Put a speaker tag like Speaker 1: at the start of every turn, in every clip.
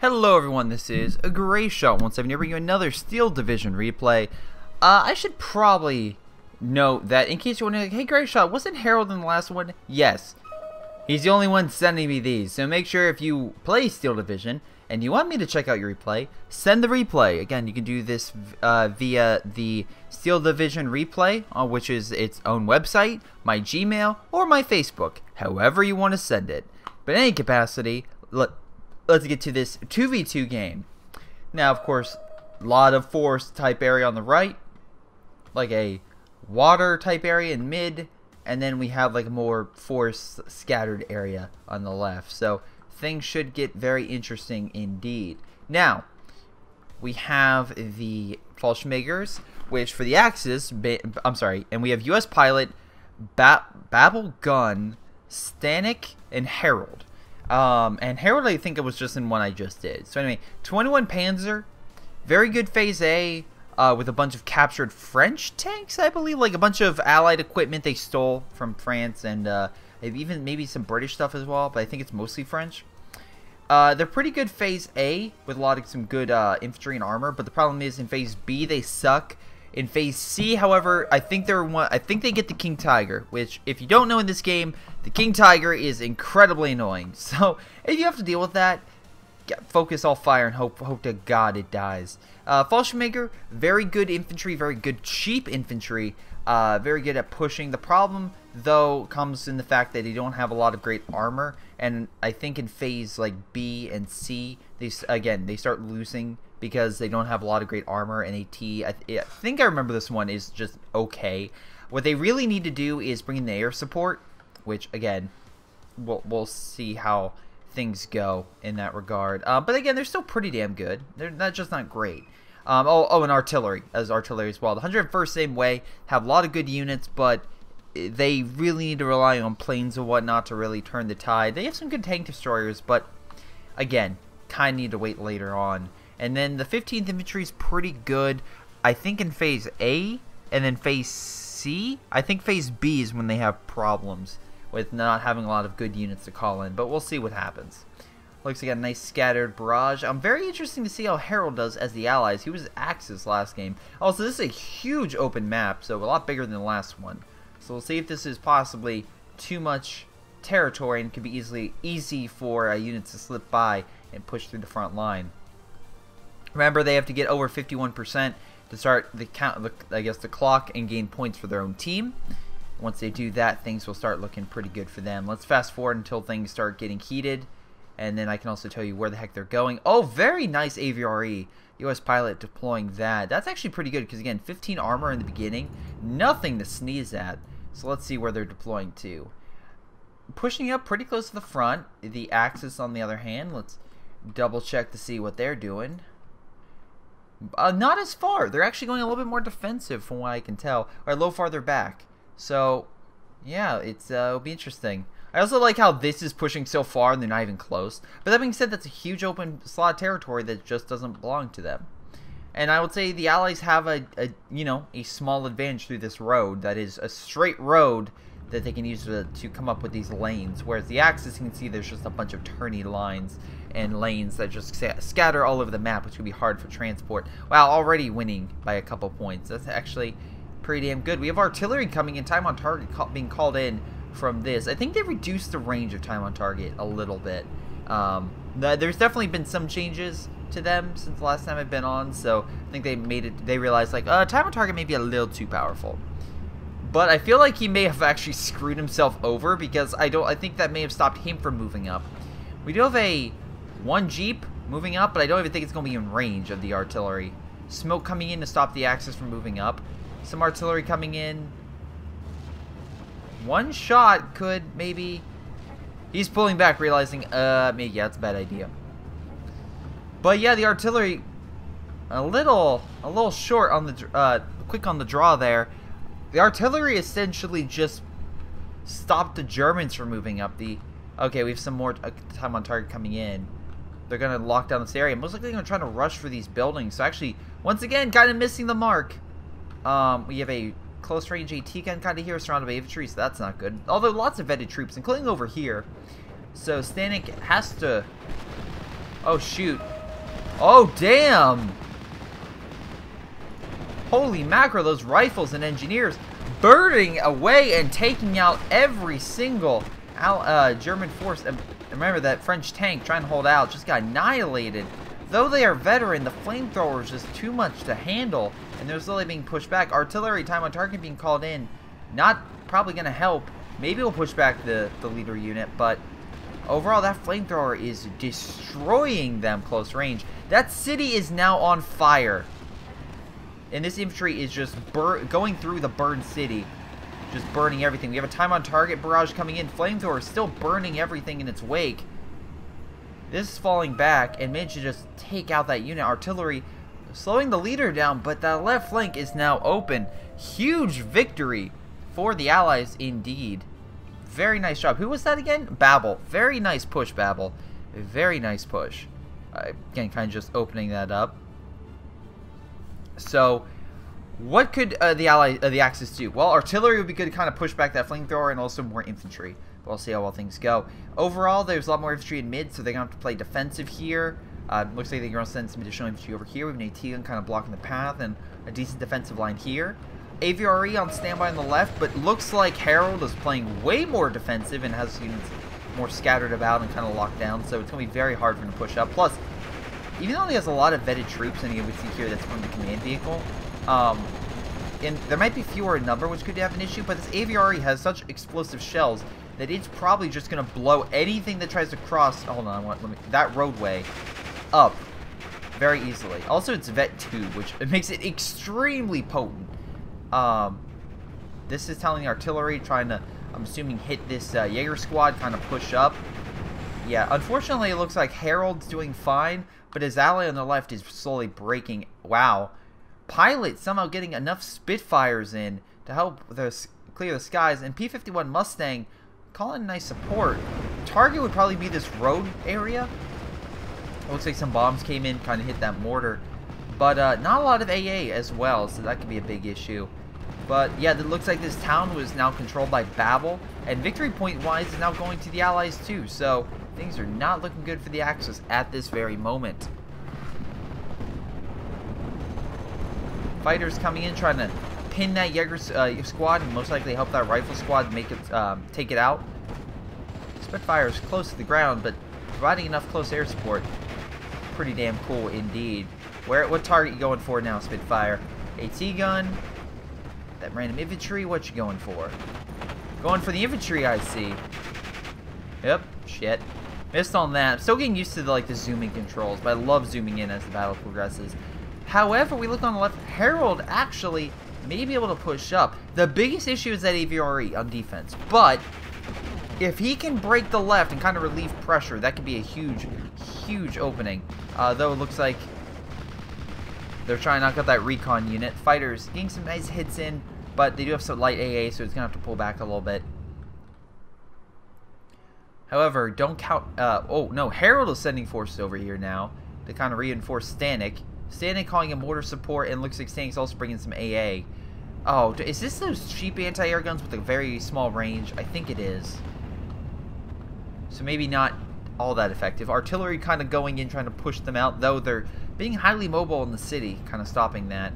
Speaker 1: Hello everyone, this is a Greyshot 17 here bringing you another Steel Division replay. I should probably note that in case you're wondering, hey Greyshot, wasn't Harold in the last one? Yes. He's the only one sending me these, so make sure if you play Steel Division and you want me to check out your replay, send the replay. Again, you can do this via the Steel Division replay, which is its own website, my Gmail, or my Facebook, however you want to send it. But in any capacity, let's get to this 2v2 game. Now, of course, a lot of forest type area on the right, like a water type area in mid, and then we have like a more forest scattered area on the left. So things should get very interesting indeed. Now, we have the Fallschirmjägers, which for the Axis, and we have US Pilot, Babel Gun, Stanek, and Harold. And Harold, I think it was just in one I just did. So anyway, 21 Panzer, very good Phase A, with a bunch of captured French tanks, I believe, like a bunch of Allied equipment they stole from France, and even maybe some British stuff as well, but I think it's mostly French. They're pretty good Phase A, with a lot of some good infantry and armor, but the problem is in Phase B they suck. In Phase C, however, I think they get the King Tiger, which, if you don't know in this game, the King Tiger is incredibly annoying. So, if you have to deal with that, focus all fire and hope to God it dies. Fallschirmjäger, very good infantry, very good cheap infantry, very good at pushing. The problem, though, comes in the fact that they don't have a lot of great armor, and I think in Phase like B and C, they start losing because they don't have a lot of great armor, and AT, I think I remember this one is just okay. What they really need to do is bring in the air support, which, again, we'll see how things go in that regard. But again, they're still pretty damn good. They're just not great. And artillery, as well. The 101st, same way, have a lot of good units, but they really need to rely on planes and whatnot to really turn the tide. They have some good tank destroyers, but, again, kind of need to wait later on. And then the 15th Infantry is pretty good, I think, in Phase A, and then Phase C. I think Phase B is when they have problems with not having a lot of good units to call in, but we'll see what happens. Looks like a nice scattered barrage. Very interesting to see how Harold does as the Allies. He was Axis last game. Also, this is a huge open map, so a lot bigger than the last one. So we'll see if this is possibly too much territory and can be easy for units to slip by and push through the front line. Remember, they have to get over 51% to start the clock and gain points for their own team. Once they do that, things will start looking pretty good for them. Let's fast forward until things start getting heated, and then I can also tell you where the heck they're going. Oh, very nice AVRE. US Pilot deploying that. That's actually pretty good because, again, 15 armor in the beginning. Nothing to sneeze at. So let's see where they're deploying to. Pushing up pretty close to the front. The Axis, on the other hand, let's double check to see what they're doing. Not as far. They're actually going a little bit more defensive from what I can tell. Or a little farther back. So, yeah, it'll be interesting. I also like how this is pushing so far and they're not even close. But that being said, that's a huge open slot territory that just doesn't belong to them. And I would say the Allies have a small advantage through this road. That is a straight road that they can use to come up with these lanes. Whereas the Axis, you can see there's just a bunch of turny lines and lanes that just scatter all over the map, which would be hard for transport. Wow, already winning by a couple points. That's actually pretty damn good. We have artillery coming in, time on target being called in from this. I think they reduced the range of time on target a little bit. There's definitely been some changes to them since the last time I've been on, so I think they realized, like, time on target may be a little too powerful. But I feel like he may have actually screwed himself over, because I think that may have stopped him from moving up. We do have one Jeep moving up, but I don't even think it's going to be in range of the artillery. Smoke coming in to stop the Axis from moving up. Some artillery coming in. One shot could maybe... He's pulling back, realizing, maybe, yeah, it's a bad idea. But yeah, the artillery, a little short on the, quick on the draw there. The artillery essentially just stopped the Germans from moving up. Okay, we have some more time on target coming in. They're going to lock down this area. Most likely going to try to rush for these buildings. So actually, once again, kind of missing the mark. We have a close range AT gun kind of here, surrounded by infantry, so that's not good. Although lots of vetted troops, including over here. So Stanek has to... Oh, shoot. Oh, damn! Holy mackerel, those rifles and engineers burning away and taking out every single German force. Remember that French tank trying to hold out just got annihilated. Though they are veteran, the flamethrower is just too much to handle, and they're slowly being pushed back. Artillery time on target being called in. Not probably going to help. Maybe we'll push back the leader unit, but overall that flamethrower is destroying them close range. That city is now on fire. And this infantry is just going through the burned city. Just burning everything. We have a time on target barrage coming in. Flamethrower is still burning everything in its wake. This is falling back and managed to just take out that unit. Artillery slowing the leader down, but that left flank is now open. Huge victory for the Allies indeed. Very nice job. Who was that again? Babel. Very nice push, Babel. Very nice push. Again, kind of just opening that up. So, what could the Axis do? Well, artillery would be good to kind of push back that flamethrower, and also more infantry. We'll see how well things go. Overall, there's a lot more infantry in mid, so they're going to have to play defensive here. Looks like they're going to send some additional infantry over here. We have an AT gun kind of blocking the path, and a decent defensive line here. AVRE on standby on the left, but looks like Harold is playing way more defensive and has units more scattered about and kind of locked down, so it's going to be very hard for him to push up. Plus, even though he has a lot of vetted troops, and you would see here that's from the command vehicle, and there might be fewer in number, which could have an issue, but this AVRE has such explosive shells that it's probably just going to blow anything that tries to cross, hold on, that roadway up very easily. Also, it's Vet 2, which it makes it extremely potent. This is telling the artillery, trying to, I'm assuming, hit this Jaeger squad, kind of push up. Yeah, unfortunately, it looks like Harold's doing fine, but his ally on the left is slowly breaking. Wow. Pilot somehow getting enough Spitfires in to help clear the skies, and P-51 Mustang calling nice support. Target would probably be this road area. It looks like some bombs came in, kind of hit that mortar. But not a lot of AA as well, so that could be a big issue. But yeah, it looks like this town was now controlled by Babel, and victory point-wise is now going to the Allies too, so things are not looking good for the Axis at this very moment. Fighters coming in, trying to pin that Jaeger squad, and most likely help that rifle squad make it take it out. Spitfire is close to the ground, but providing enough close air support. Pretty damn cool indeed. What target you going for now, Spitfire? AT gun? That random infantry? What you going for? Going for the infantry, I see. Yep, shit. Missed on that. I'm still getting used to the zooming controls, but I love zooming in as the battle progresses. However, we look on the left, Harold actually may be able to push up. The biggest issue is that AVRE on defense, but if he can break the left and kind of relieve pressure, that could be a huge, huge opening. Though it looks like they're trying to knock out that recon unit. Fighters getting some nice hits in, but they do have some light AA, so it's going to have to pull back a little bit. However, don't count... oh, no, Harold is sending forces over here now to kind of reinforce Stanek. Stanek calling in mortar support, and looks like Stanek's also bringing some AA. Oh, is this those cheap anti-air guns with a very small range? I think it is. So maybe not all that effective. Artillery kind of going in, trying to push them out, though they're being highly mobile in the city, kind of stopping that.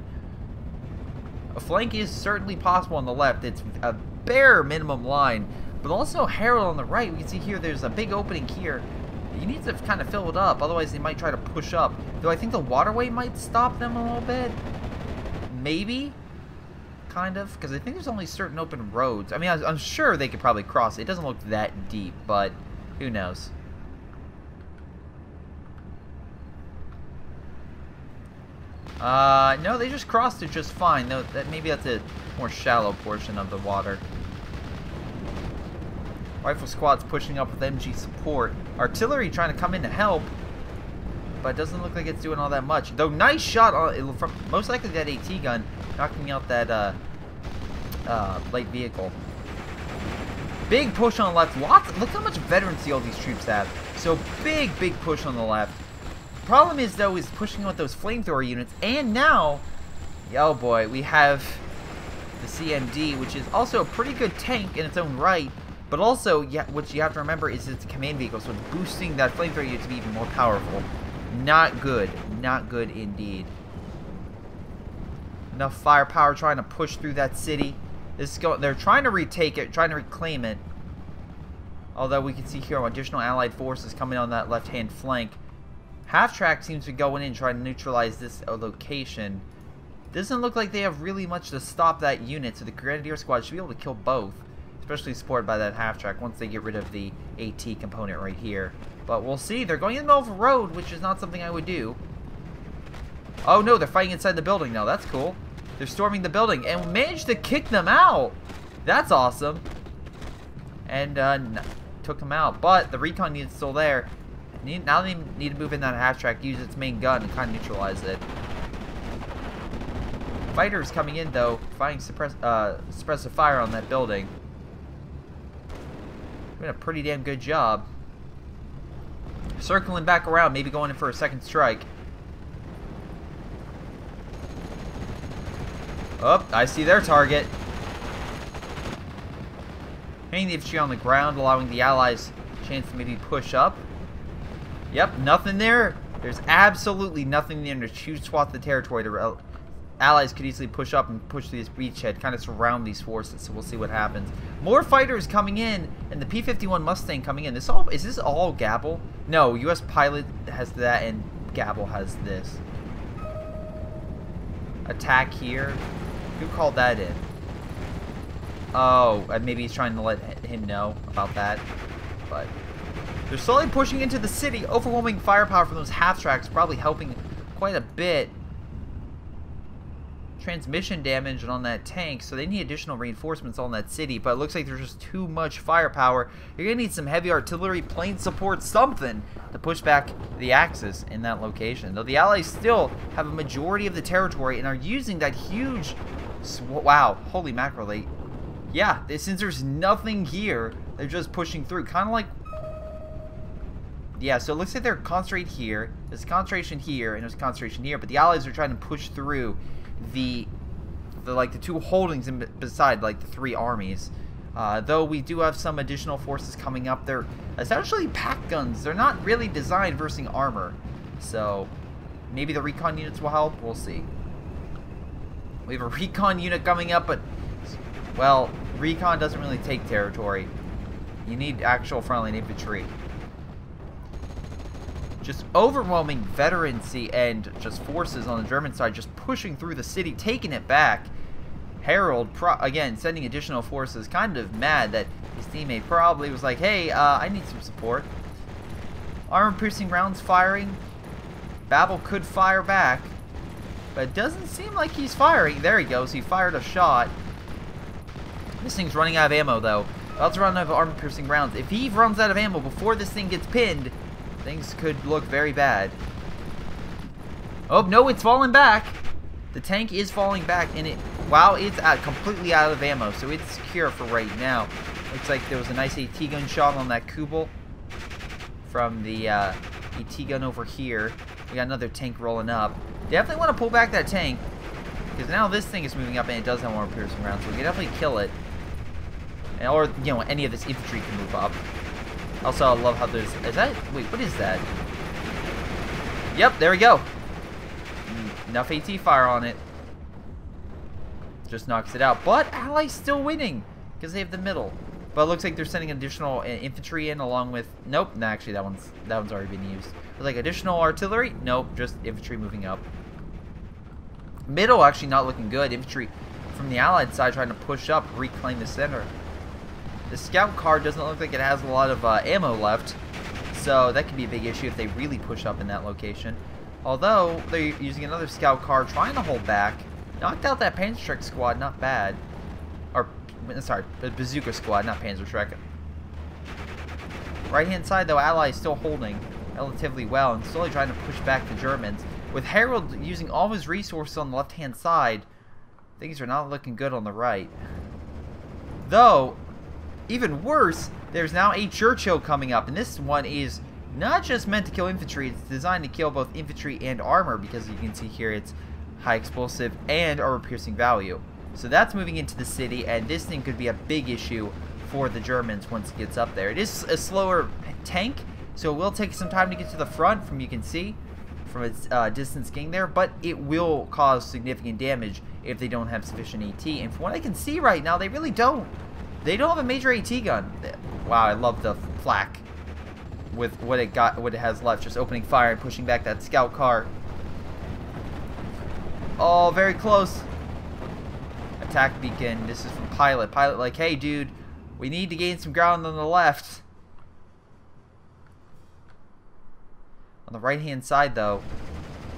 Speaker 1: A flank is certainly possible on the left. It's a bare minimum line, but also Harold on the right. We can see here there's a big opening here. You need to kind of fill it up, otherwise they might try to push up. Though I think the waterway might stop them a little bit. Maybe. Kind of. Because I think there's only certain open roads. I mean, I'm sure they could probably cross it. It doesn't look that deep, but who knows. No, they just crossed it just fine. No, maybe that's a more shallow portion of the water. Rifle squad's pushing up with MG support. Artillery trying to come in to help, but it doesn't look like it's doing all that much. Though nice shot on from most likely that AT gun, knocking out that light vehicle. Big push on the left. Look how much veterancy all these troops have. So big push on the left. Problem is though, is pushing with those flamethrower units, and now, oh boy, we have the CMD, which is also a pretty good tank in its own right. But also, yeah, what you have to remember is it's a command vehicle, so it's boosting that flamethrower unit to be even more powerful. Not good. not good indeed. Enough firepower trying to push through that city. They're trying to retake it, trying to reclaim it. Although we can see here additional allied forces coming on that left-hand flank. Half-track seems to be going in trying to neutralize this location. Doesn't look like they have really much to stop that unit, so the Grenadier squad should be able to kill both. Especially supported by that half-track once they get rid of the AT component right here. But we'll see. They're going in the middle of a road, which is not something I would do. Oh no, they're fighting inside the building now. That's cool. They're storming the building and managed to kick them out. That's awesome. And took them out. But the recon unit's still there. Now they need to move in that half-track, use its main gun, and kind of neutralize it. Fighters coming in, though, firing suppressive fire on that building. Doing a pretty damn good job. Circling back around, maybe going in for a second strike. Oh, I see their target. Hitting the infantry on the ground, allowing the allies a chance to maybe push up. Yep, nothing there. There's absolutely nothing there to shoot swat the territory. The allies could easily push up and push through this beachhead, kind of surround these forces, so we'll see what happens. More fighters coming in, and the P-51 Mustang coming in. Is this all Gabble? No, U.S. Pilot has that, and Gabble has this. Attack here. Who called that in? Oh, maybe he's trying to let him know about that. But they're slowly pushing into the city. Overwhelming firepower from those half-tracks, probably helping quite a bit. Transmission damage on that tank, so they need additional reinforcements on that city, but it looks like there's just too much firepower. You're going to need some heavy artillery, plane support, something to push back the Axis in that location. Though the Allies still have a majority of the territory and are using that huge... Wow, holy mackerel. Yeah, since there's nothing here, they're just pushing through. Kind of like... Yeah, so it looks like they're concentrated here. There's concentration here, and there's concentration here, but the Allies are trying to push through the two holdings in beside like the three armies. Though we do have some additional forces coming up. They're essentially pack guns. They're not really designed versus armor. So maybe the recon units will help. We'll see. We have a recon unit coming up, but well, recon doesn't really take territory. You need actual frontline infantry. Just overwhelming veterancy and just forces on the German side, just pushing through the city, taking it back. Harold, again, sending additional forces, kind of mad that his teammate probably was like, hey, I need some support. Armor-piercing rounds firing. Babel could fire back, but it doesn't seem like he's firing. There he goes. He fired a shot. This thing's running out of ammo, though. About to run out of armor-piercing rounds. If he runs out of ammo before this thing gets pinned, things could look very bad. Oh, no, it's falling back. The tank is falling back, and wow, it's completely out of ammo, so it's secure for right now. Looks like there was a nice AT gun shot on that Kubel from the AT gun over here. We got another tank rolling up. Definitely want to pull back that tank, because now this thing is moving up, and it does have more piercing rounds, so we can definitely kill it. Or, you know, any of this infantry can move up. Also, I love how there's... Is that... Wait, what is that? Yep, there we go. Enough AT fire on it. Just knocks it out. But Allies still winning, because they have the middle. But it looks like they're sending additional infantry in along with... Nope, no, actually that one's already been used. But like additional artillery? Nope, just infantry moving up. Middle actually not looking good. Infantry from the Allied side trying to push up, reclaim the center. The scout car doesn't look like it has a lot of ammo left, so that could be a big issue if they really push up in that location. Although, they're using another scout car, trying to hold back. Knocked out that Panzerschreck squad, not bad. Or, sorry, the Bazooka squad, not Panzerschreck. Right-hand side, though, Allies still holding relatively well and slowly trying to push back the Germans. With Harold using all his resources on the left-hand side, things are not looking good on the right. Though... Even worse, there's now a Churchill coming up, and this one is not just meant to kill infantry, it's designed to kill both infantry and armor, because you can see here it's high explosive and armor-piercing value. So that's moving into the city, and this thing could be a big issue for the Germans once it gets up there. It is a slower tank, so it will take some time to get to the front, from you can see. from its distance getting there, but it will cause significant damage if they don't have sufficient AT. And from what I can see right now, they really don't. They don't have a major AT gun. Wow, I love the flak with what it has left, just opening fire and pushing back that scout car. Oh, very close. Attack beacon. This is from Pilot. Pilot like, hey dude, we need to gain some ground on the left. On the right hand side though,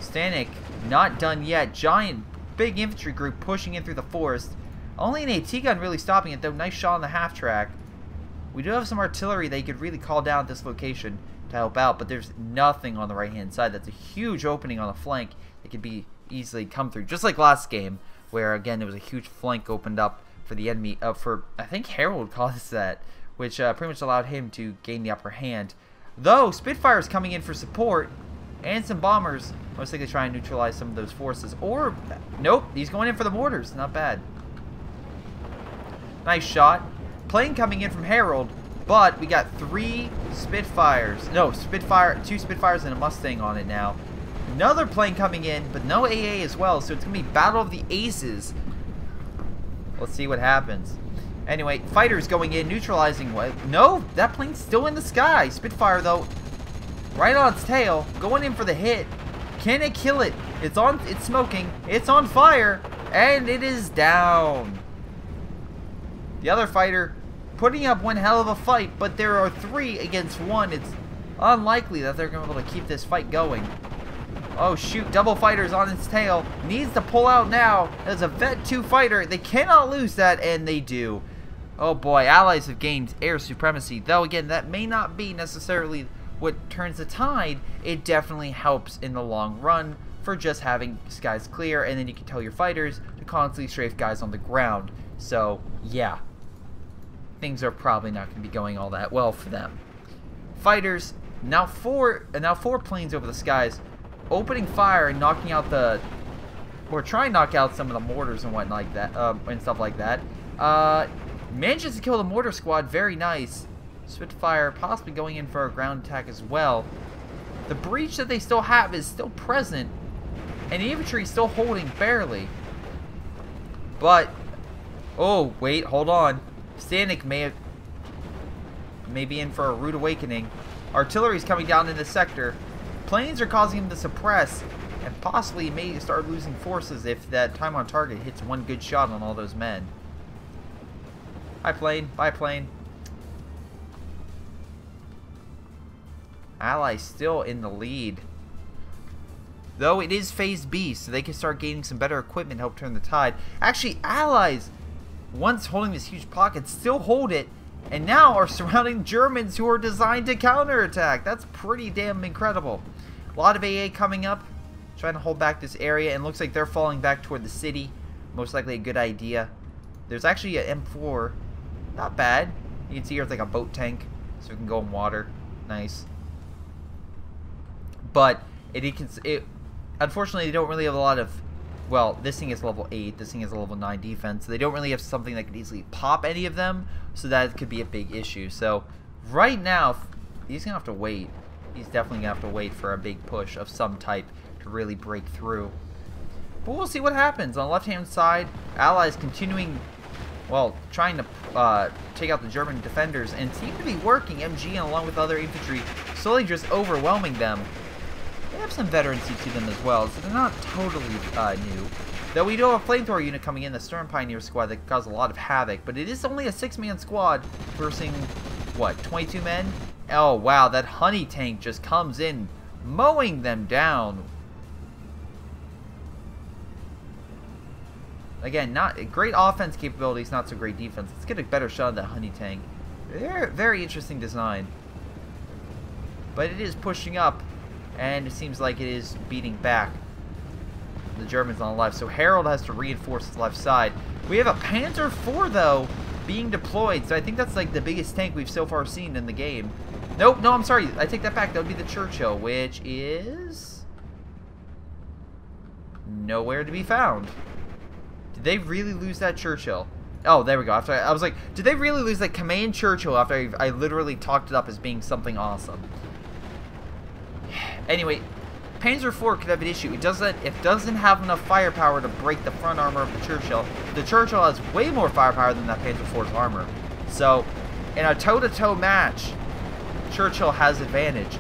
Speaker 1: Stanek not done yet. Giant big infantry group pushing in through the forest. Only an AT gun really stopping it though. Nice shot on the half track. We do have some artillery they could really call down at this location to help out, but there's nothing on the right hand side. That's a huge opening on the flank that could be easily come through, just like last game, where again there was a huge flank opened up for the enemy. For I think Harold caused that, which pretty much allowed him to gain the upper hand. Though Spitfires coming in for support and some bombers, most likely try and neutralize some of those forces. Or nope, he's going in for the mortars. Not bad. Nice shot. Plane coming in from Harold, but we got 3 Spitfires. No, two Spitfires and a Mustang on it now. Another plane coming in, but no AA as well, so it's going to be Battle of the Aces. Let's see what happens. Anyway, fighters going in, neutralizing. No, that plane's still in the sky. Spitfire, though, right on its tail, going in for the hit. Can it kill it? It's smoking. It's on fire, and it is down. The other fighter putting up one hell of a fight, but there are 3 against 1. It's unlikely that they're going to be able to keep this fight going. Oh shoot, double fighters on its tail. Needs to pull out now. As a Vet 2 fighter, they cannot lose that, and they do. Oh boy, allies have gained air supremacy. Though again, that may not be necessarily what turns the tide. It definitely helps in the long run for just having skies clear, and then you can tell your fighters to constantly strafe guys on the ground. So yeah, things are probably not going to be going all that well for them. Fighters now four planes over the skies, opening fire and knocking out or trying to knock out some of the mortars and whatnot like that, and stuff like that. Manages to kill the mortar squad, very nice. Spitfire possibly going in for a ground attack as well. The breach that they still have is still present, and the infantry is still holding barely. But oh wait, hold on. Stanek may be in for a rude awakening. Artillery's coming down in the sector. Planes are causing him to suppress, and possibly may start losing forces if that time on target hits one good shot on all those men. Bye plane, bye plane. Allies still in the lead. Though it is phase B, so they can start gaining some better equipment to help turn the tide. Actually, Allies, once holding this huge pocket, still hold it, and now are surrounding Germans who are designed to counterattack. That's pretty damn incredible. A lot of AA coming up, trying to hold back this area, and looks like they're falling back toward the city. Most likely a good idea. There's actually an M4. Not bad. You can see here it's like a boat tank, so it can go in water. Nice. But unfortunately, they don't really have a lot of. Well, this thing is level 8. This thing is a level 9 defense. So they don't really have something that could easily pop any of them. So that could be a big issue. So right now, he's gonna have to wait. He's definitely gonna have to wait for a big push of some type to really break through. But we'll see what happens. On the left-hand side, Allies continuing, well, trying to take out the German defenders, and seem to be working. MG, and along with other infantry, slowly just overwhelming them. They have some veterancy to them as well, so they're not totally new. Though we do have a flamethrower unit coming in, the Stern Pioneer squad, that caused a lot of havoc. But it is only a 6-man squad versus, what, 22 men? Oh, wow, that honey tank just comes in, mowing them down. Again, not great offense capabilities, not so great defense. Let's get a better shot of that honey tank. Very interesting design. But it is pushing up, and it seems like it is beating back the Germans on the left. So Harold has to reinforce his left side. We have a Panzer IV, though, being deployed. So I think that's like the biggest tank we've so far seen in the game. Nope, no, I'm sorry. I take that back. That would be the Churchill, which is nowhere to be found. Did they really lose that Churchill? Oh, there we go. After I was like, did they really lose that command Churchill after I literally talked it up as being something awesome? Anyway, Panzer IV could have an issue. It doesn't have enough firepower to break the front armor of the Churchill. The Churchill has way more firepower than that Panzer IV's armor. So, in a toe-to-toe match, Churchill has advantage.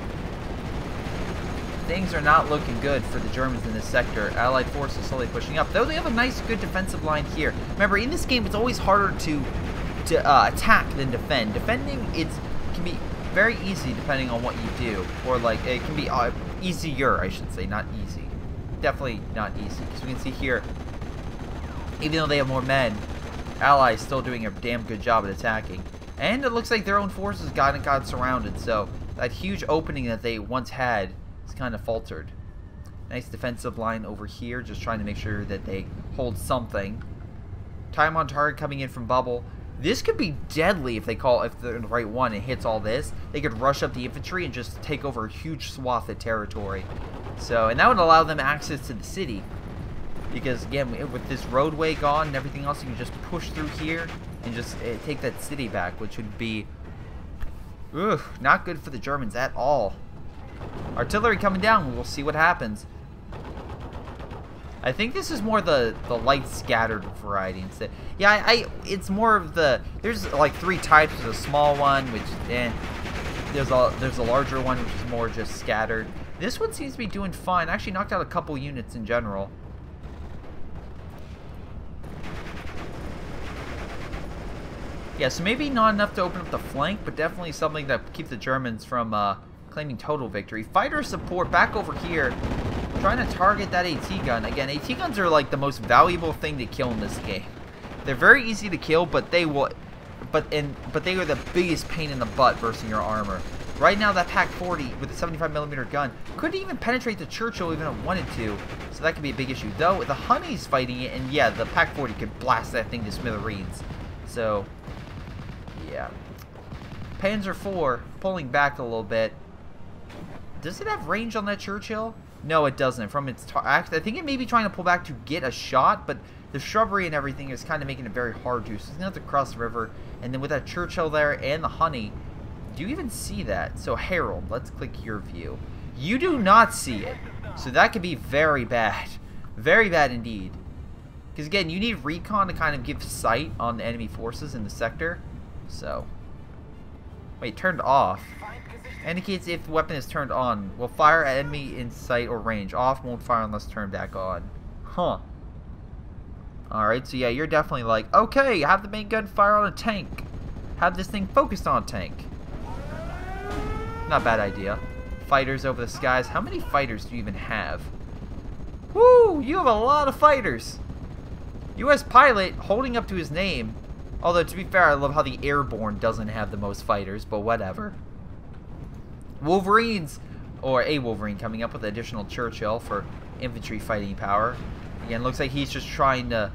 Speaker 1: Things are not looking good for the Germans in this sector. Allied forces slowly pushing up, though they have a nice, good defensive line here. Remember, in this game, it's always harder to attack than defend. Defending, can be very easy depending on what you do, or like it can be easier, I should say, not easy. Definitely not easy, because we can see here, even though they have more men, Allies still doing a damn good job at attacking. And it looks like their own forces got surrounded, so that huge opening that they once had kind of faltered. Nice defensive line over here, just trying to make sure that they hold something. Time on target coming in from bubble. This could be deadly if they're the right one and hits all this. They could rush up the infantry and just take over a huge swath of territory. So, and that would allow them access to the city. Because again, with this roadway gone and everything else, you can just push through here and just take that city back, which would be not good for the Germans at all. Artillery coming down. We'll see what happens. I think this is more the light scattered variety instead. Yeah, it's more of the. There's like 3 types. There's a small one, which and there's a larger one, which is more just scattered. This one seems to be doing fine. Actually knocked out a couple units in general. Yeah, so maybe not enough to open up the flank, but definitely something that keeps the Germans from claiming total victory. Fighter support back over here, trying to target that AT gun. Again, AT guns are like the most valuable thing to kill in this game. They're very easy to kill, but they are the biggest pain in the butt versus your armor. Right now, that PaK-40 with a 75mm gun could even penetrate the Churchill even if it wanted to, so that could be a big issue. Though the Honey's fighting it, and yeah, the PaK-40 could blast that thing to smithereens. So, yeah. Panzer IV pulling back a little bit. Does it have range on that Churchill? No, it doesn't. From its I think it may be trying to pull back to get a shot, but the shrubbery and everything is kind of making it very hard to. So it's going to have to cross the river. And then with that Churchill there and the Honey, do you even see that? So Harold, let's click your view. You do not see it. So that could be very bad. Very bad indeed. Because again, you need recon to kind of give sight on the enemy forces in the sector. So, wait, turned off. Indicates if the weapon is turned on. Will fire at enemy in sight or range. Off, won't fire unless turned back on. Huh. Alright, so yeah, you're definitely like, okay, have the main gun fire on a tank. Have this thing focused on a tank. Not a bad idea. Fighters over the skies. How many fighters do you even have? Woo! You have a lot of fighters. U.S. pilot holding up to his name. Although, to be fair, I love how the airborne doesn't have the most fighters, but whatever. Wolverines, or a Wolverine coming up with additional Churchill for infantry fighting power. Again, looks like he's just trying to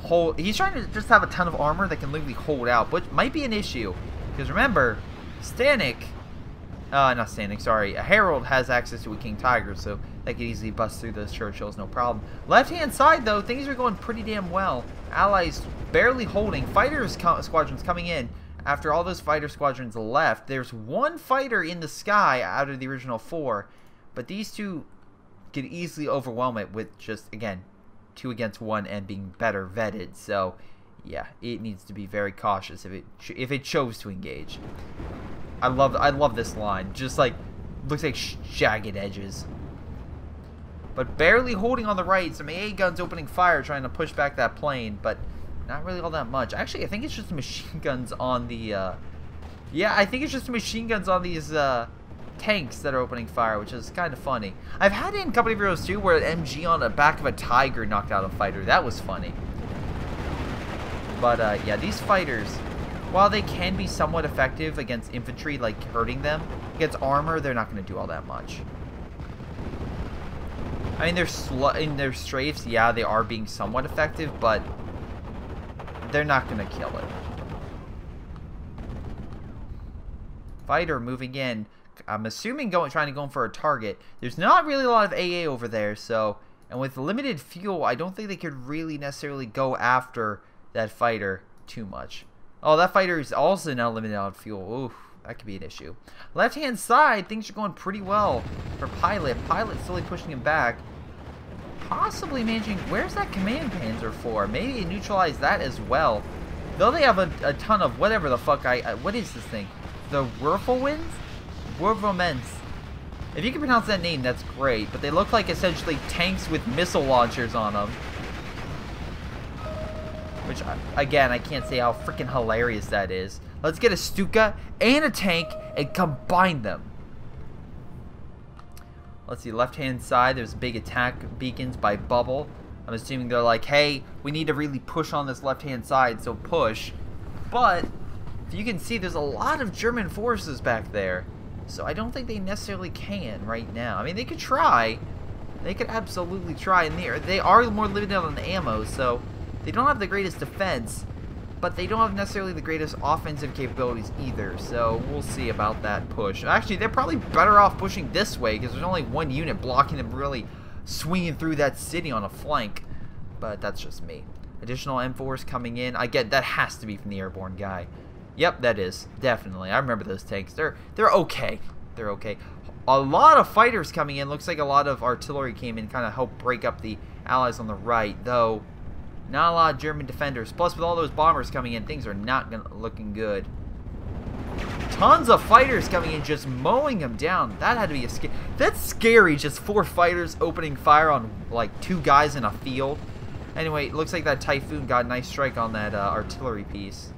Speaker 1: hold. He's trying to just have a ton of armor that can literally hold out, which might be an issue. Because remember, Harold has access to a King Tiger, so that could easily bust through those Churchills, no problem. Left-hand side, though, things are going pretty damn well. Allies barely holding. Squadrons coming in. After all those fighter squadrons left, there's 1 fighter in the sky out of the original 4. But these 2 could easily overwhelm it with just, again, 2 against 1 and being better vetted. So, yeah, it needs to be very cautious if it chose to engage. I love this line. Just like, looks like jagged edges. But barely holding on the right. Some AA guns opening fire, trying to push back that plane, but not really all that much. Actually, I think it's just machine guns on the, yeah, I think it's just machine guns on these, tanks that are opening fire, which is kind of funny. I've had it in Company of Heroes 2 where an MG on the back of a Tiger knocked out a fighter. That was funny. But, yeah, these fighters, while they can be somewhat effective against infantry, like hurting them, against armor, they're not going to do all that much. I mean, in their strafes, yeah, they are being somewhat effective, but they're not going to kill it. Fighter moving in. I'm assuming trying to go in for a target. There's not really a lot of AA over there, so, and with limited fuel, I don't think they could really necessarily go after that fighter too much. Oh, that fighter is also now limited on fuel. Oof. that could be an issue. Left-hand side, things are going pretty well for Pilot. Pilot slowly pushing him back. Possibly managing... Where's that command panzer for? Maybe neutralize that as well. Though they have a ton of whatever the fuck what is this thing? The Whirlwinds? Whirlwinds. If you can pronounce that name, that's great. But they look like essentially tanks with missile launchers on them. Which, again, I can't say how freaking hilarious that is. Let's get a Stuka and a tank and combine them. Let's see, left-hand side, there's big attack beacons by Bubble. I'm assuming they're like, hey, we need to really push on this left-hand side, so push. But, if you can see, there's a lot of German forces back there. So I don't think they necessarily can right now. I mean, they could try. They could absolutely try. And they are more limited on the ammo, so they don't have the greatest defense. But they don't have necessarily the greatest offensive capabilities either. So we'll see about that push. Actually, they're probably better off pushing this way because there's only one unit blocking them really swinging through that city on a flank. But that's just me. Additional M4s coming in. I get that has to be from the airborne guy. Yep, that is. Definitely. I remember those tanks. They're okay. They're okay. A lot of fighters coming in. Looks like a lot of artillery came in, kind of helped break up the allies on the right. Though, not a lot of German defenders. Plus, with all those bombers coming in, things are not looking good. Tons of fighters coming in, just mowing them down. That had to be that's scary, just 4 fighters opening fire on, like, 2 guys in a field. Anyway, it looks like that Typhoon got a nice strike on that artillery piece.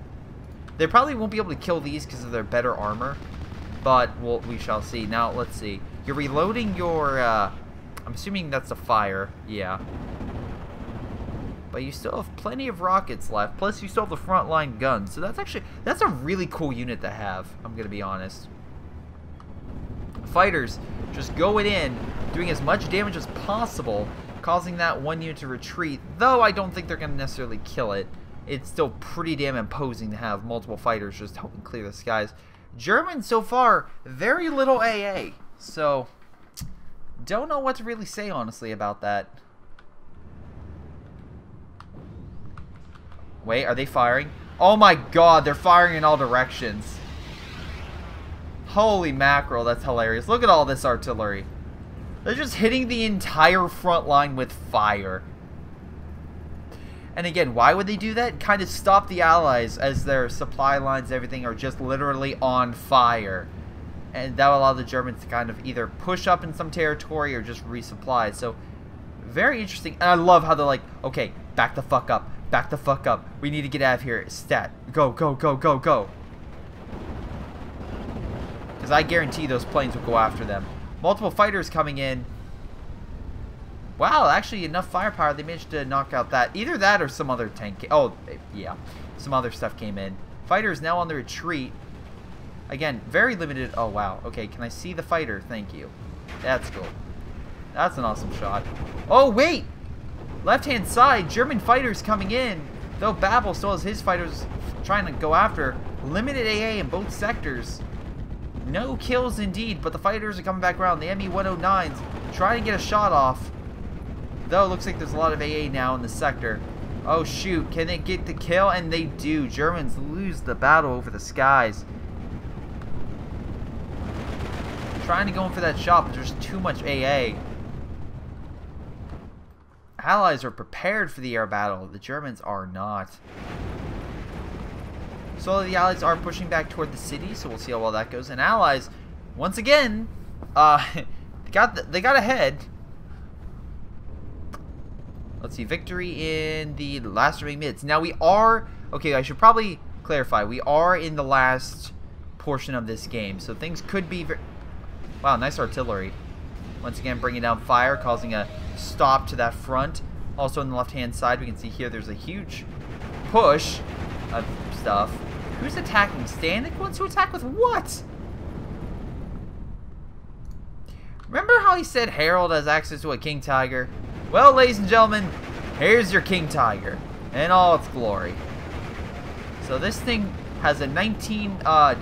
Speaker 1: They probably won't be able to kill these because of their better armor. But we shall see. Now, let's see. You're reloading your... I'm assuming that's a fire. Yeah. But you still have plenty of rockets left. Plus, you still have the frontline guns. So that's a really cool unit to have. I'm going to be honest. Fighters just going in, doing as much damage as possible, causing that one unit to retreat. Though I don't think they're going to necessarily kill it. It's still pretty damn imposing to have multiple fighters just helping clear the skies. Germans, so far, very little AA. So, don't know what to really say, honestly, about that. Wait, are they firing? Oh my god, they're firing in all directions. Holy mackerel, that's hilarious. Look at all this artillery. They're just hitting the entire front line with fire. And again, why would they do that? Kind of stop the Allies as their supply lines, everything are just literally on fire. And that will allow the Germans to kind of either push up in some territory or just resupply. So, very interesting. And I love how they're like, okay, back the fuck up. Back the fuck up. We need to get out of here. Stat. Go, go, go, go, go. Because I guarantee those planes will go after them. Multiple fighters coming in. Wow, actually enough firepower. They managed to knock out that. Either that or some other tank. Oh, yeah. Some other stuff came in. Fighters now on the retreat. Again, very limited. Oh, wow. Okay, can I see the fighter? Thank you. That's cool. That's an awesome shot. Oh, wait! Left-hand side, German fighters coming in. Though Babel still has his fighters trying to go after. Limited AA in both sectors. No kills indeed, but the fighters are coming back around. The ME-109s trying to get a shot off. Though it looks like there's a lot of AA now in the sector. Oh shoot, can they get the kill? And they do. Germans lose the battle over the skies. Trying to go in for that shot, but there's too much AA. Allies are prepared for the air battle. The Germans are not. So the Allies are pushing back toward the city, so we'll see how well that goes. And Allies, once again, they got ahead. Let's see, victory in the last remaining minutes. Now we are, okay, I should probably clarify, we are in the last portion of this game, so things could be wow, nice artillery. Once again, bringing down fire, causing a stop to that front. Also on the left-hand side, we can see here there's a huge push of stuff. Who's attacking? Stanek wants to attack with what? Remember how he said Harold has access to a King Tiger? Well, ladies and gentlemen, here's your King Tiger in all its glory. So this thing has a 19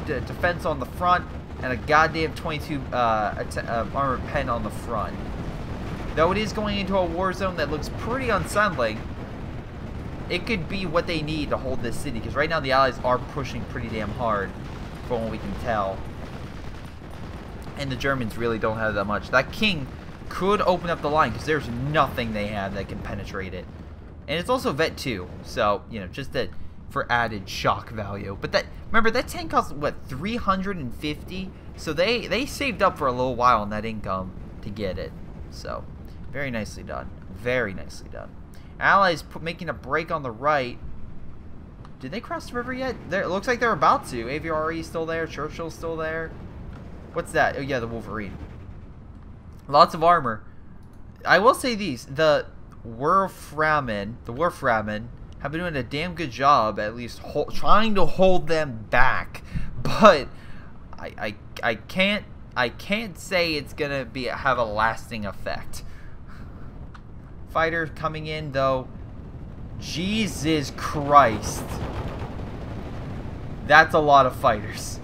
Speaker 1: defense on the front and a goddamn 22 armored pen on the front. Though it is going into a war zone that looks pretty unsettling, it could be what they need to hold this city. Because right now the Allies are pushing pretty damn hard. from what we can tell. And the Germans really don't have that much. That king could open up the line because there's nothing they have that can penetrate it. And it's also Vet 2, so, you know, just that for added shock value. But that, remember, that tank cost, what, 350? So they saved up for a little while on that income to get it. So, very nicely done. Very nicely done. Allies making a break on the right. Did they cross the river yet? It looks like they're about to. Aviary still there. Churchill's still there. What's that? Oh, yeah, the Wolverine. Lots of armor. I will say these. The Wolframen have been doing a damn good job, at least trying to hold them back. But I can't say it's gonna have a lasting effect. Fighter coming in though. Jesus Christ. That's a lot of fighters.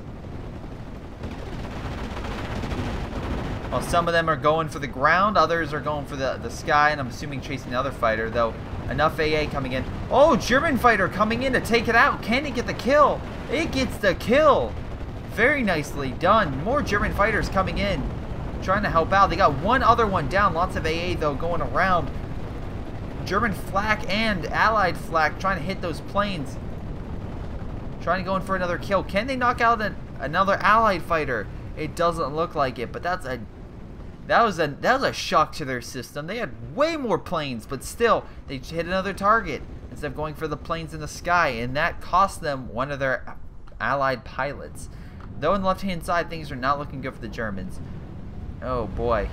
Speaker 1: Well, some of them are going for the ground, others are going for the sky, and I'm assuming chasing the other fighter, though. Enough AA coming in. Oh, German fighter coming in to take it out. Can it get the kill? It gets the kill. Very nicely done. More German fighters coming in, trying to help out. They got one other one down. Lots of AA, though, going around. German flak and allied flak trying to hit those planes. Trying to go in for another kill. Can they knock out another allied fighter? It doesn't look like it, but that was a shock to their system. They had way more planes, but still they hit another target instead of going for the planes in the sky, and that cost them one of their allied pilots. Though on the left-hand side, things are not looking good for the Germans. Oh boy.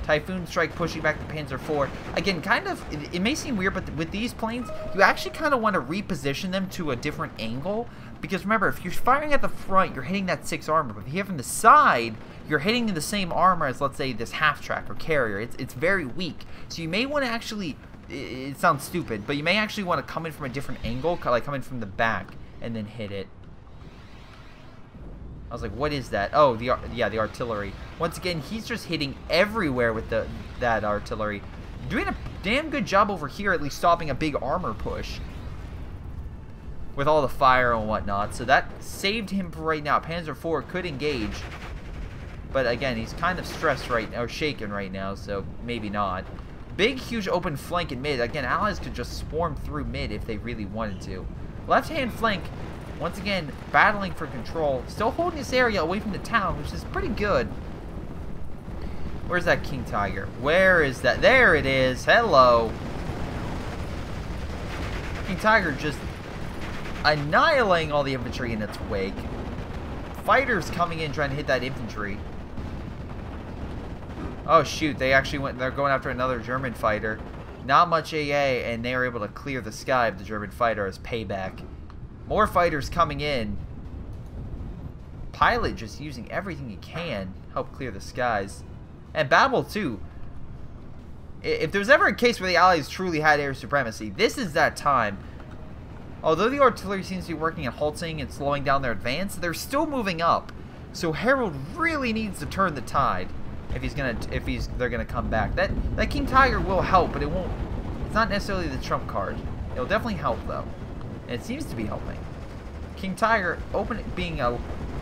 Speaker 1: Typhoon strike pushing back the Panzer IV. Again, kind of, it may seem weird, but with these planes, you actually kind of want to reposition them to a different angle. Because remember, if you're firing at the front, you're hitting that 6 armor. But if you hit from the side, you're hitting the same armor as, let's say, this half-track or carrier. It's very weak. So you may want to actually, it sounds stupid, but you may actually want to come in from a different angle, like come in from the back, and then hit it. I was like, what is that? Oh, the artillery. Once again, he's just hitting everywhere with that artillery. Doing a damn good job over here, at least stopping a big armor push. With all the fire and whatnot. So that saved him for right now. Panzer IV could engage. But again, he's kind of stressed right now, or shaken right now, so maybe not. Big, huge open flank in mid. Again, allies could just swarm through mid if they really wanted to. Left-hand flank. Once again, battling for control. Still holding this area away from the town, which is pretty good. Where's that King Tiger? Where is that? There it is. Hello. King Tiger just annihilating all the infantry in its wake. Fighters coming in trying to hit that infantry. Oh shoot, they actually went, they're going after another German fighter. Not much AA, and they were able to clear the sky of the German fighter as payback. More fighters coming in. Pilot just using everything he can to help clear the skies. And Babel too. If there's ever a case where the Allies truly had air supremacy, this is that time. Although the artillery seems to be working at halting and slowing down their advance, they're still moving up. So Harold really needs to turn the tide if they're gonna come back. That King Tiger will help, but it won't. It's not necessarily the trump card. It'll definitely help though. And it seems to be helping. King Tiger being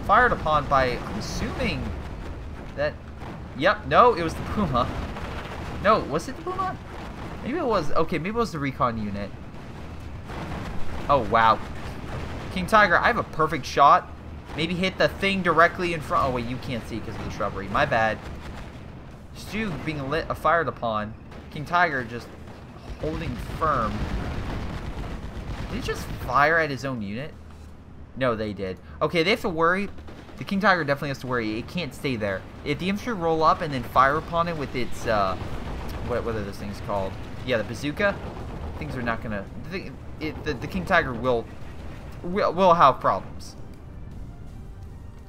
Speaker 1: fired upon by, I'm assuming that, yep, no, it was the Puma. No, was it the Puma? Maybe it was, okay, maybe it was the recon unit. Oh, wow. King Tiger, I have a perfect shot. Maybe hit the thing directly in front. Oh, wait, you can't see because of the shrubbery. My bad. Stu being fired upon. King Tiger just holding firm. Did he just fire at his own unit? No, they did. Okay, they have to worry. The King Tiger definitely has to worry. It can't stay there. If the infantry roll up and then fire upon it with its, what are those things called? Yeah, the bazooka. Things are not gonna. The King Tiger will have problems.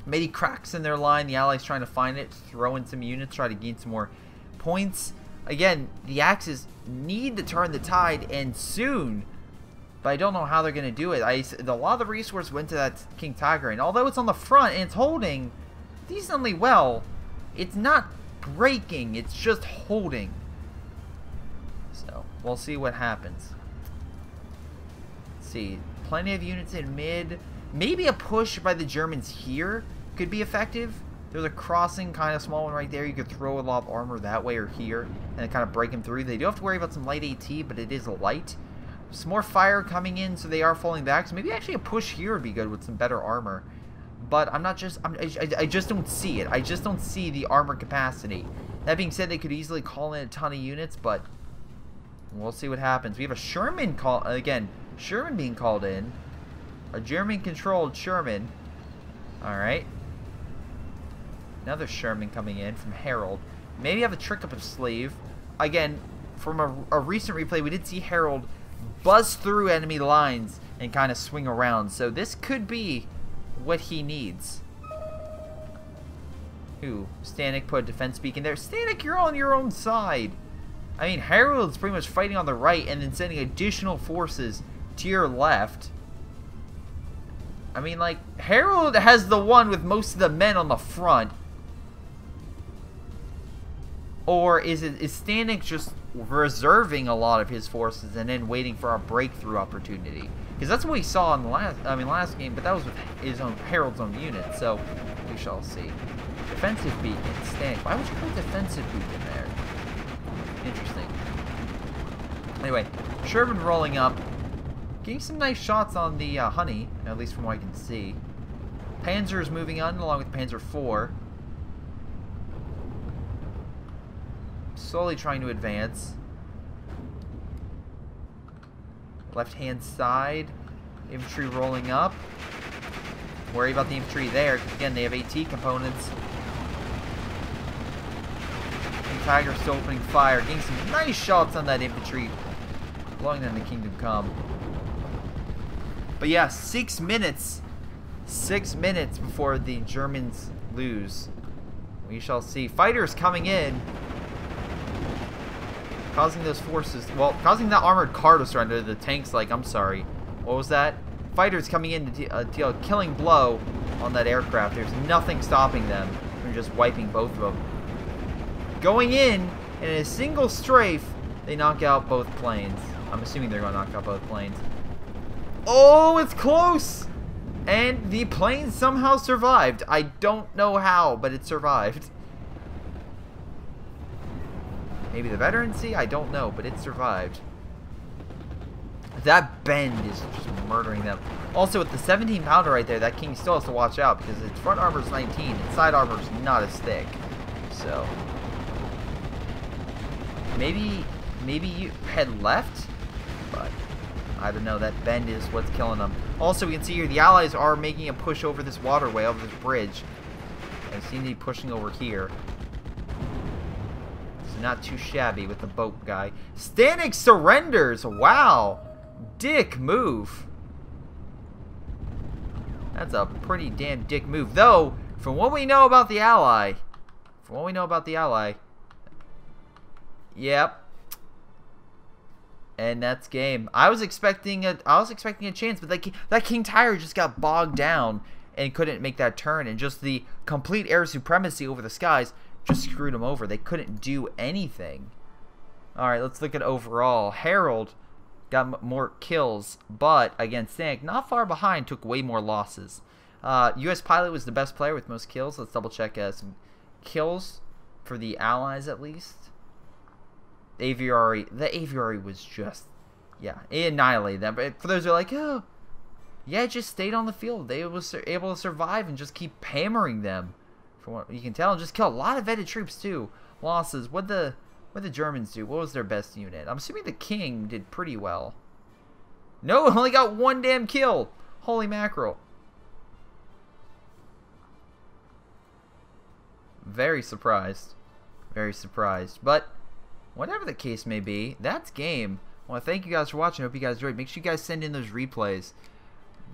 Speaker 1: Maybe cracks in their line. The Allies trying to find it, throw in some units, try to gain some more points. Again, the Axis need to turn the tide, and soon. But I don't know how they're going to do it. A lot of the resource went to that King Tiger, and although it's on the front and it's holding decently well, it's not breaking, it's just holding. So, we'll see what happens. Let's see, plenty of units in mid. Maybe a push by the Germans here could be effective. There's a crossing, kind of small one right there. You could throw a lot of armor that way or here and kind of break them through. They do have to worry about some light AT, but it is a light. Some more fire coming in, so they are falling back. So maybe actually a push here would be good with some better armor. But I just don't see it. I just don't see the armor capacity. That being said, they could easily call in a ton of units, but we'll see what happens. We have a Sherman call again. Sherman being called in. A German-controlled Sherman. All right. Another Sherman coming in from Harold. Maybe have a trick up his sleeve. Again, from a recent replay, we did see Harold buzz through enemy lines and kind of swing around. So this could be what he needs. Ooh, Stanek put a defense beacon there. Stanek, you're on your own side. I mean, Harold's pretty much fighting on the right and then sending additional forces to your left. I mean, like, Harold has the one with most of the men on the front. Or is Stanek just reserving a lot of his forces and then waiting for a breakthrough opportunity? Because that's what we saw in the last game, but that was with Harold's own unit, so we shall see. Defensive beacon, Stanek. Why would you put defensive beacon there? Interesting. Anyway, Sherman rolling up, getting some nice shots on the Honey, at least from what I can see. Panzer is moving on along with Panzer IV. Slowly trying to advance. Left-hand side. Infantry rolling up. Worry about the infantry there, because again, they have AT components. And Tiger still opening fire. Getting some nice shots on that infantry. Blowing them to Kingdom Come. But yeah, 6 minutes. 6 minutes before the Germans lose. We shall see. Fighters coming in. Causing those forces, well, causing that armored car to surrender. The tank's like, I'm sorry. What was that? Fighters coming in to deal a killing blow on that aircraft. There's nothing stopping them from just wiping both of them. Going in a single strafe, they knock out both planes. I'm assuming they're going to knock out both planes. Oh, it's close! And the plane somehow survived. I don't know how, but it survived. Maybe the veterancy? I don't know, but it survived. That bend is just murdering them. Also, with the 17-pounder right there, that King still has to watch out because its front armor is 19, its side armor is not as thick. So, maybe you head left, but I don't know. That bend is what's killing them. Also, we can see here the Allies are making a push over this waterway, over this bridge. They seem to be pushing over here. Not too shabby with the boat guy. Stanek surrenders. Wow. Dick move. That's a pretty damn dick move. Though, from what we know about the ally. Yep. And that's game. I was expecting a chance, but that King Tire just got bogged down and couldn't make that turn, and just the complete air supremacy over the skies just screwed them over. They couldn't do anything. Alright, let's look at overall. Harold got more kills, but again, Stanek, not far behind, took way more losses. U.S. Pilot was the best player with most kills. Let's double check some kills for the Allies at least. The Aviary was just, yeah, it annihilated them. But for those who are like, oh, yeah, it just stayed on the field. They was able to survive and just keep hammering them. From what you can tell, and just kill a lot of vetted troops too. Losses. What the Germans do? What was their best unit? I'm assuming the King did pretty well. No, only got one damn kill. Holy mackerel. Very surprised. Very surprised. But whatever the case may be, that's game. I want to thank you guys for watching. I hope you guys enjoyed. Make sure you guys send in those replays.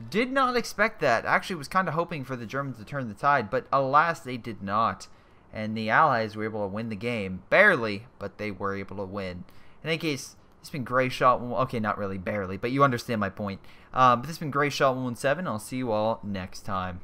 Speaker 1: Did not expect that. Actually was kind of hoping for the Germans to turn the tide, but alas, they did not. And the Allies were able to win the game. Barely, but they were able to win. In any case, this has been Greyshot. Okay, not really barely, but you understand my point. But this has been Greyshot 117. I'll see you all next time.